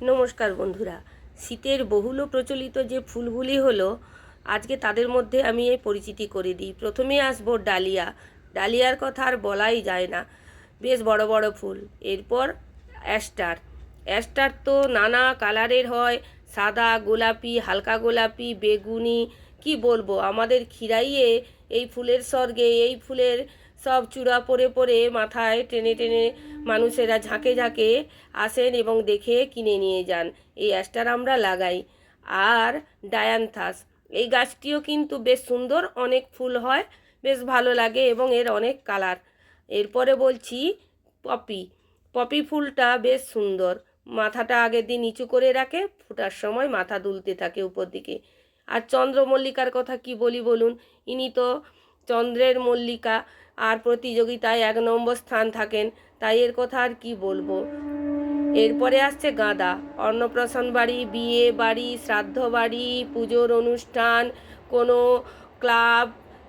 নমস্কার বন্ধুরা। শীতের বহুল প্রচলিত যে ফুলগুলি হলো, আজকে তাদের মধ্যে আমি এই পরিচিতি করে দিই। প্রথমে আসবো ডালিয়া। ডালিয়ার কথা আর বলাই যায় না, বেশ বড় বড় ফুল। এরপর অ্যাস্টার। অ্যাস্টার তো নানা কালারের হয়, সাদা, গোলাপি, হালকা গোলাপি, বেগুনি, কি বলবো। আমাদের খিরাইয়ে এই ফুলের স্বর্গে এই ফুলের সব চূড়া পড়ে পড়ে মাথায় টেনে টেনে মানুষেরা ঝাঁকে ঝাঁকে আসেন এবং দেখে কিনে নিয়ে যান। এই অ্যাস্টার আমরা লাগাই। আর ডায়ান্থাস, এই গাছটিও কিন্তু বেশ সুন্দর, অনেক ফুল হয়, বেশ ভালো লাগে এবং এর অনেক কালার। এরপরে বলছি পপি। পপি ফুলটা বেশ সুন্দর, মাথাটা আগের দিন নিচু করে রাখে, ফোটার সময় মাথা দুলতে থাকে উপর দিকে। আর চন্দ্রমল্লিকার কথা কি বলি বলুন, ইনি তো চন্দ্রের মল্লিকা, আর প্রতিযোগিতায় 1 নম্বর স্থান থাকেন, তাই এর কথা আর কি বলবো। এরপরে আসছে গাঁদা। অন্নপ্রাশন বাড়ি, বিয়ে বাড়ি, শ্রাদ্ধ বাড়ি, পুজোর অনুষ্ঠান, কোনো ক্লাব,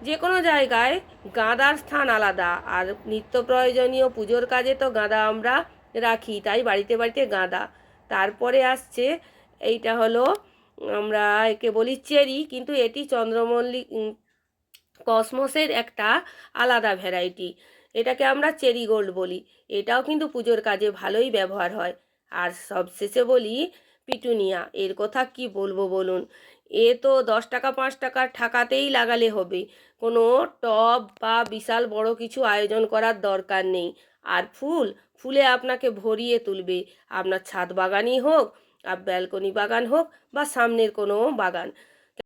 যে কোনো জায়গায় গাঁদার স্থান আলাদা। আর নিত্য প্রয়োজনীয় পুজোর কাজে তো গাঁদা আমরা রাখি, তাই বাড়িতে বাড়িতে গাঁদা। তারপরে আসছে, এইটা হলো, আমরা একে বলি চেরি, কিন্তু এটি চন্দ্রমল্লিক কসমসের একটা আলাদা ভ্যারাইটি। এটাকে আমরা চেরি গোল্ড বলি। এটাও কিন্তু পুজোর কাজে ভালোই ব্যবহার হয়। আর সবশেষে বলি পিটুনিয়া। এর কথা কি বলবো বলুন, এ তো 10 টাকা 5 টাকার ঠাকাতেই লাগালে হবে, কোনো টব বা বিশাল বড় কিছু আয়োজন করার দরকার নেই। আর ফুলে আপনাকে ভরিয়ে তুলবে, আপনার ছাদ বাগানই হোক, আর ব্যালকনি বাগান হোক, বা সামনের কোনো বাগান।